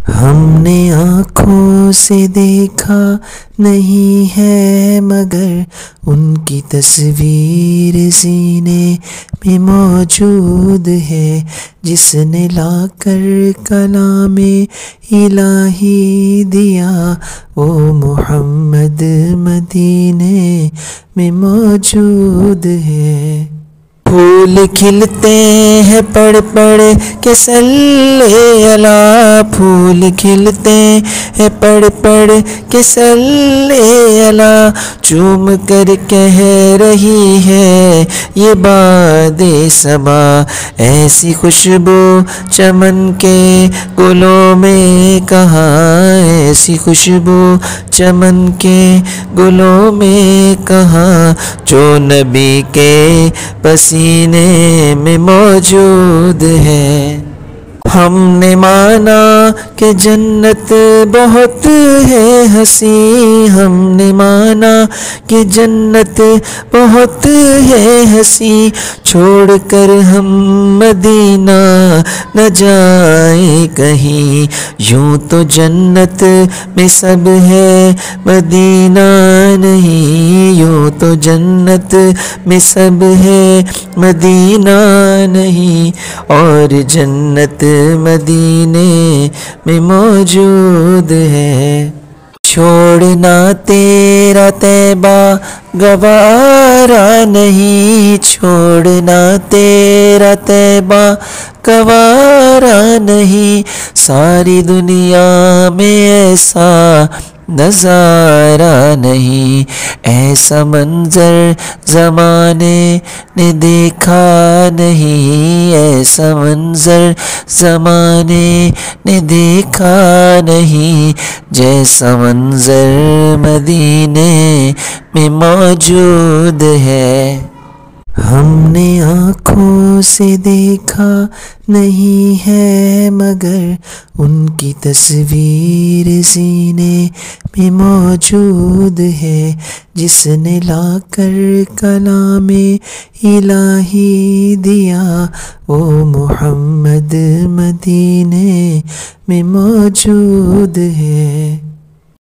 ہم نے آنکھوں سے دیکھا نہیں ہے مگر ان کی تصویر سینے میں موجود ہے، جس نے لا کر کلام الہی دیا وہ محمد مدینے میں موجود ہے۔ پھول کھلتے ہیں پڑھ پڑھ کے صلی علی، پھول کھلتے ہیں پڑھ پڑھ کے صلی علی، چوم کر کہہ رہی ہے یہ باد صبا، ایسی خوشبو چمن کے گلوں میں کہاں، ایسی خوشبو چمن کے گلوں میں کہاں، جو نبی کے پسینے میں موجود ہے۔ ہم نے مانا کہ جنت بہت ہے حسین، ہم نے مانا کہ جنت بہت ہے حسین، چھوڑ کر ہم مدینہ نہ جائیں کہیں، یوں تو جنت میں سب ہے مدینہ نہیں، یوں تو جنت میں سب ہے مدینہ نہیں، اور جنت مدینے میں موجود ہے۔ چھوڑنا تیرا طیبہ گوارا نہیں، چھوڑنا تیرا طیبہ گوارا نہیں، ساری دنیا میں ایسا نظارہ نہیں، ایسا منظر زمانے نے دیکھا نہیں، ایسا منظر زمانے نے دیکھا نہیں، جیسا منظر مدینے میں موجود ہے۔ ہم نے آنکھوں سے دیکھا نہیں ہے مگر ان کی تصویر سینے میں موجود ہے، جس نے لا کر کلام الہی دیا وہ محمد مدینے میں موجود ہے۔